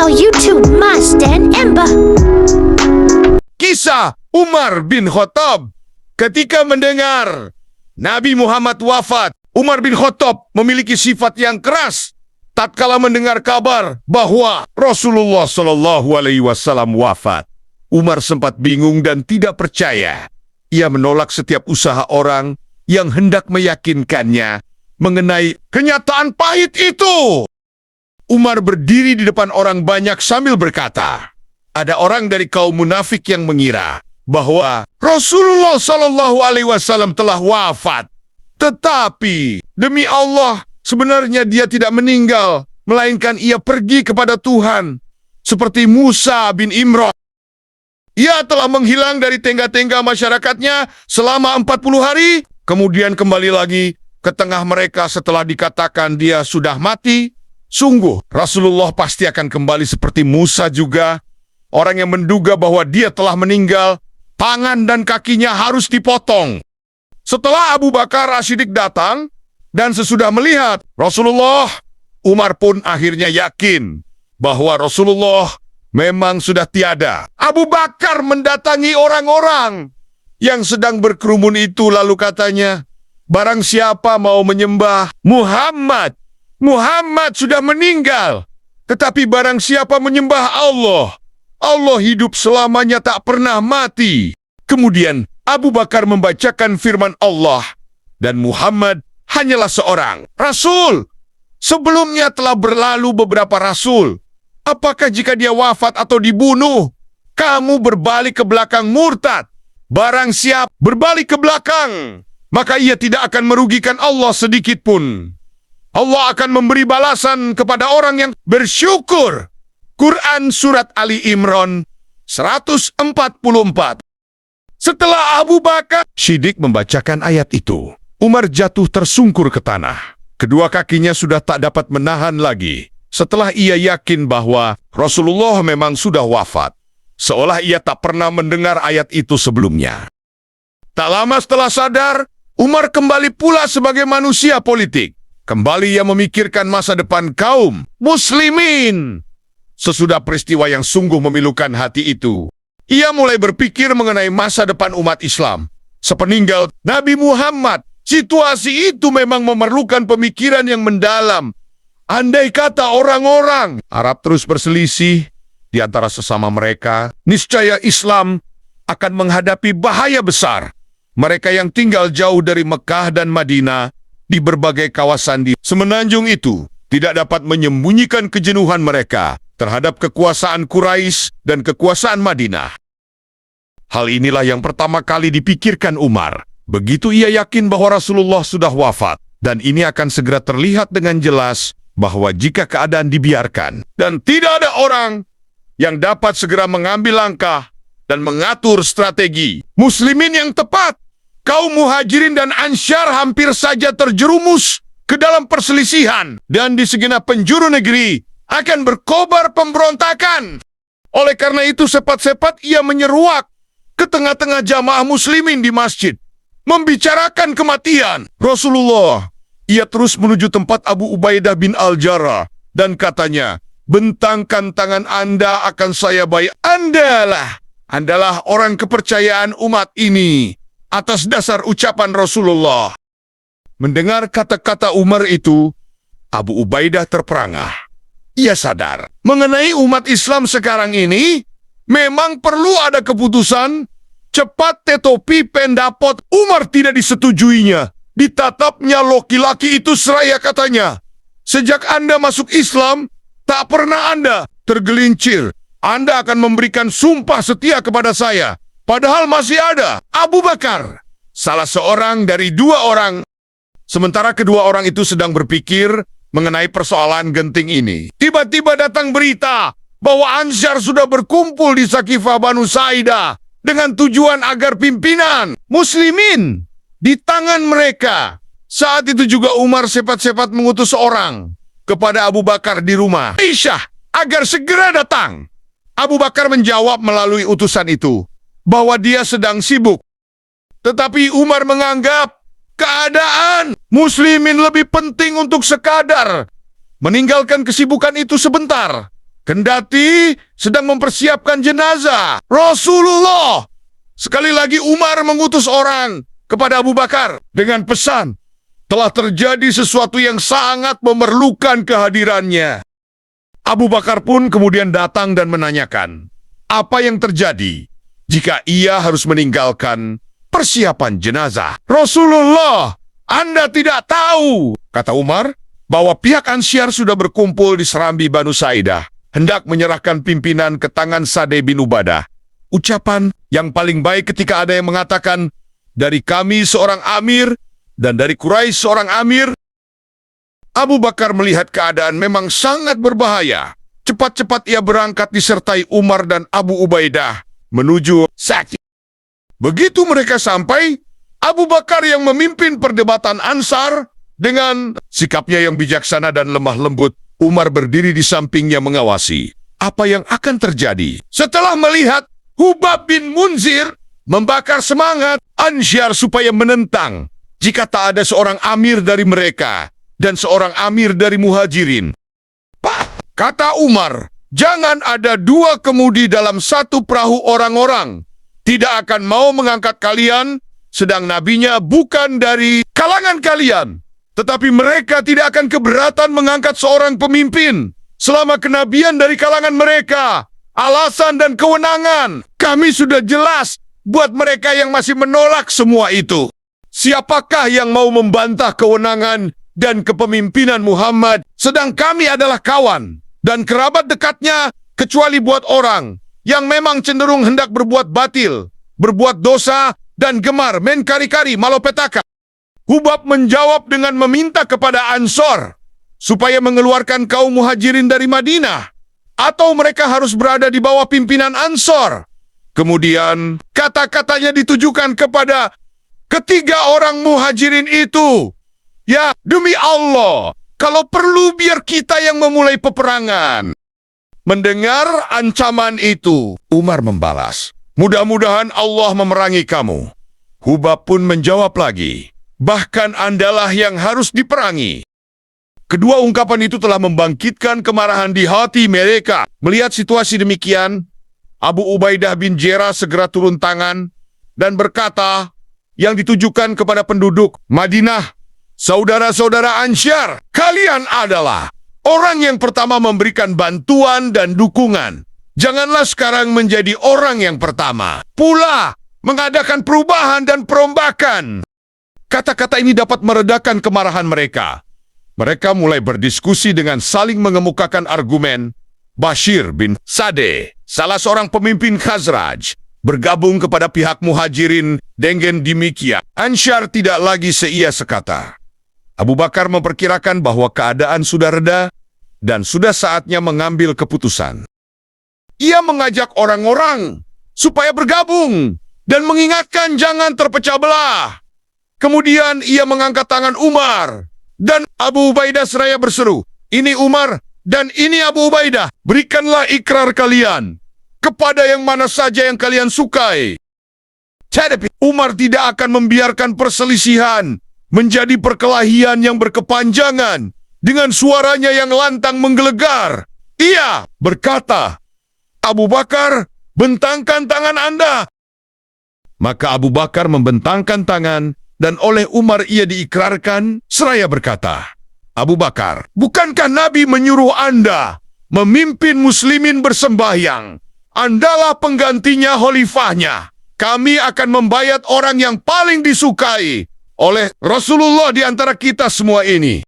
channel YouTube Mas dan Ember. Kisah Umar bin Khattab. Ketika mendengar Nabi Muhammad wafat, Umar bin Khattab memiliki sifat yang keras. Tatkala mendengar kabar bahwa Rasulullah SAW wafat, Umar sempat bingung dan tidak percaya. Ia menolak setiap usaha orang yang hendak meyakinkannya mengenai kenyataan pahit itu. Umar berdiri di depan orang banyak sambil berkata, ada orang dari kaum munafik yang mengira bahwa Rasulullah SAW telah wafat. Tetapi demi Allah, sebenarnya dia tidak meninggal, melainkan ia pergi kepada Tuhan. Seperti Musa bin Imran. Ia telah menghilang dari tengah-tengah masyarakatnya selama 40 hari, kemudian kembali lagi ke tengah mereka setelah dikatakan dia sudah mati. Sungguh, Rasulullah pasti akan kembali seperti Musa juga. Orang yang menduga bahwa dia telah meninggal, tangan dan kakinya harus dipotong. Setelah Abu Bakar As-Siddiq datang, dan sesudah melihat Rasulullah, Umar pun akhirnya yakin bahwa Rasulullah memang sudah tiada. Abu Bakar mendatangi orang-orang yang sedang berkerumun itu, lalu katanya, barang siapa mau menyembah Muhammad, Muhammad sudah meninggal. Tetapi barang siapa menyembah Allah, Allah hidup selamanya tak pernah mati. Kemudian Abu Bakar membacakan firman Allah, dan Muhammad hanyalah seorang Rasul. Sebelumnya telah berlalu beberapa Rasul. Apakah jika dia wafat atau dibunuh, kamu berbalik ke belakang murtad? Barang siapa berbalik ke belakang, maka ia tidak akan merugikan Allah sedikit pun. Allah akan memberi balasan kepada orang yang bersyukur. Quran Surat Ali Imran 144. Setelah Abu Bakar Siddiq membacakan ayat itu, Umar jatuh tersungkur ke tanah. Kedua kakinya sudah tak dapat menahan lagi. Setelah ia yakin bahwa Rasulullah memang sudah wafat, seolah ia tak pernah mendengar ayat itu sebelumnya. Tak lama setelah sadar, Umar kembali pula sebagai manusia politik. Kembali ia memikirkan masa depan kaum muslimin. Sesudah peristiwa yang sungguh memilukan hati itu, ia mulai berpikir mengenai masa depan umat Islam. Sepeninggal Nabi Muhammad, situasi itu memang memerlukan pemikiran yang mendalam. Andai kata orang-orang Arab terus berselisih di antara sesama mereka, niscaya Islam akan menghadapi bahaya besar. Mereka yang tinggal jauh dari Mekah dan Madinah di berbagai kawasan di semenanjung itu tidak dapat menyembunyikan kejenuhan mereka terhadap kekuasaan Quraisy dan kekuasaan Madinah. Hal inilah yang pertama kali dipikirkan Umar. Begitu ia yakin bahwa Rasulullah sudah wafat, dan ini akan segera terlihat dengan jelas bahwa jika keadaan dibiarkan dan tidak ada orang yang dapat segera mengambil langkah dan mengatur strategi muslimin yang tepat, kaum Muhajirin dan Ansyar hampir saja terjerumus ke dalam perselisihan, dan di segenap penjuru negeri akan berkobar pemberontakan. Oleh karena itu, cepat-cepat ia menyeruak ke tengah-tengah jamaah muslimin di masjid, membicarakan kematian Rasulullah. Ia terus menuju tempat Abu Ubaidah bin Al-Jarrah dan katanya, bentangkan tangan Anda akan saya bayar. Andalah orang kepercayaan umat ini. Atas dasar ucapan Rasulullah. Mendengar kata-kata Umar itu, Abu Ubaidah terperangah. Ia sadar, mengenai umat Islam sekarang ini, memang perlu ada keputusan. Cepat tetopi pendapat Umar tidak disetujuinya. Ditatapnya laki-laki itu seraya katanya, sejak Anda masuk Islam, tak pernah Anda tergelincir. Anda akan memberikan sumpah setia kepada saya. Padahal masih ada Abu Bakar, salah seorang dari dua orang. Sementara kedua orang itu sedang berpikir mengenai persoalan genting ini, tiba-tiba datang berita bahwa Ansyar sudah berkumpul di Sakifah Banu Saidah dengan tujuan agar pimpinan muslimin di tangan mereka. Saat itu juga Umar cepat-cepat mengutus seorang kepada Abu Bakar di rumah Aisyah agar segera datang. Abu Bakar menjawab melalui utusan itu bahwa dia sedang sibuk. Tetapi Umar menganggap keadaan muslimin lebih penting untuk sekadar meninggalkan kesibukan itu sebentar. kendati sedang mempersiapkan jenazah Rasulullah. Sekali lagi Umar mengutus orang kepada Abu Bakar dengan pesan, telah terjadi sesuatu yang sangat memerlukan kehadirannya. Abu Bakar pun kemudian datang dan menanyakan, apa yang terjadi jika ia harus meninggalkan persiapan jenazah? Rasulullah, Anda tidak tahu, kata Umar, bahwa pihak Ansyar sudah berkumpul di serambi Banu Saidah, hendak menyerahkan pimpinan ke tangan Sa'd bin Ubadah. Ucapan yang paling baik ketika ada yang mengatakan, dari kami seorang amir, dan dari Quraisy seorang amir. Abu Bakar melihat keadaan memang sangat berbahaya. Cepat-cepat ia berangkat disertai Umar dan Abu Ubaidah menuju Sa'd. Begitu mereka sampai, Abu Bakar yang memimpin perdebatan Ansar dengan sikapnya yang bijaksana dan lemah lembut, Umar berdiri di sampingnya mengawasi apa yang akan terjadi. Setelah melihat Hubab bin Munzir membakar semangat Ansyar supaya menentang jika tak ada seorang amir dari mereka dan seorang amir dari Muhajirin. Pak, kata Umar, jangan ada dua kemudi dalam satu perahu orang-orang. Tidak akan mau mengangkat kalian, sedang nabinya bukan dari kalangan kalian. Tetapi mereka tidak akan keberatan mengangkat seorang pemimpin selama kenabian dari kalangan mereka. Alasan dan kewenangan kami sudah jelas buat mereka yang masih menolak semua itu. Siapakah yang mau membantah kewenangan dan kepemimpinan Muhammad, sedang kami adalah kawan dan kerabat dekatnya, kecuali buat orang yang memang cenderung hendak berbuat batil, berbuat dosa, dan gemar main kari-kari malapetaka. Hubab menjawab dengan meminta kepada Ansor supaya mengeluarkan kaum Muhajirin dari Madinah, atau mereka harus berada di bawah pimpinan Ansor. Kemudian kata-katanya ditujukan kepada ketiga orang Muhajirin itu. Ya, demi Allah, kalau perlu biar kita yang memulai peperangan. Mendengar ancaman itu, Umar membalas, mudah-mudahan Allah memerangi kamu. Hubab pun menjawab lagi, bahkan Andalah yang harus diperangi. Kedua ungkapan itu telah membangkitkan kemarahan di hati mereka. Melihat situasi demikian, Abu Ubaidah bin Jarrah segera turun tangan dan berkata yang ditujukan kepada penduduk Madinah, saudara-saudara Ansyar, kalian adalah orang yang pertama memberikan bantuan dan dukungan. Janganlah sekarang menjadi orang yang pertama pula mengadakan perubahan dan perombakan. Kata-kata ini dapat meredakan kemarahan mereka. Mereka mulai berdiskusi dengan saling mengemukakan argumen. Bashir bin Sa'd, salah seorang pemimpin Khazraj, bergabung kepada pihak Muhajirin dengan demikian. Ansyar tidak lagi seia sekata. Abu Bakar memperkirakan bahwa keadaan sudah reda dan sudah saatnya mengambil keputusan. Ia mengajak orang-orang supaya bergabung dan mengingatkan jangan terpecah belah. Kemudian ia mengangkat tangan Umar dan Abu Ubaidah seraya berseru, ini Umar dan ini Abu Ubaidah, berikanlah ikrar kalian kepada yang mana saja yang kalian sukai. Tetapi Umar tidak akan membiarkan perselisihan menjadi perkelahian yang berkepanjangan. Dengan suaranya yang lantang menggelegar, ia berkata, Abu Bakar, bentangkan tangan Anda. Maka Abu Bakar membentangkan tangan, dan oleh Umar ia diikrarkan, seraya berkata, Abu Bakar, bukankah Nabi menyuruh Anda memimpin muslimin bersembahyang? Andalah penggantinya, khalifahnya. Kami akan membayat orang yang paling disukai oleh Rasulullah di antara kita semua ini.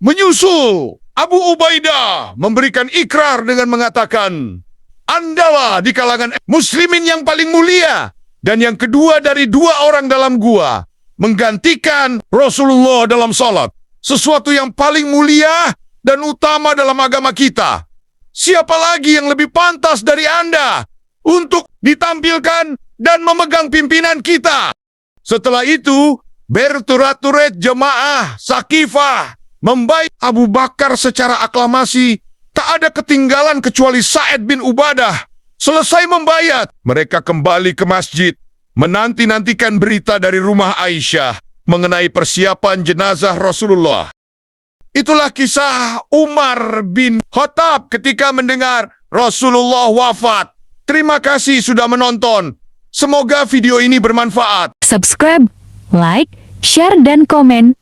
Menyusul, Abu Ubaidah memberikan ikrar dengan mengatakan, Andalah di kalangan muslimin yang paling mulia, dan yang kedua dari dua orang dalam gua, menggantikan Rasulullah dalam salat, sesuatu yang paling mulia dan utama dalam agama kita. Siapa lagi yang lebih pantas dari Anda untuk ditampilkan dan memegang pimpinan kita? Setelah itu, berturut-turut jemaah Sakifah membaik Abu Bakar secara aklamasi. Tak ada ketinggalan kecuali Sa'd bin Ubadah. Selesai membayat, mereka kembali ke masjid, menanti-nantikan berita dari rumah Aisyah mengenai persiapan jenazah Rasulullah. Itulah kisah Umar bin Khattab ketika mendengar Rasulullah wafat. Terima kasih sudah menonton. Semoga video ini bermanfaat. Subscribe, like, share, dan komen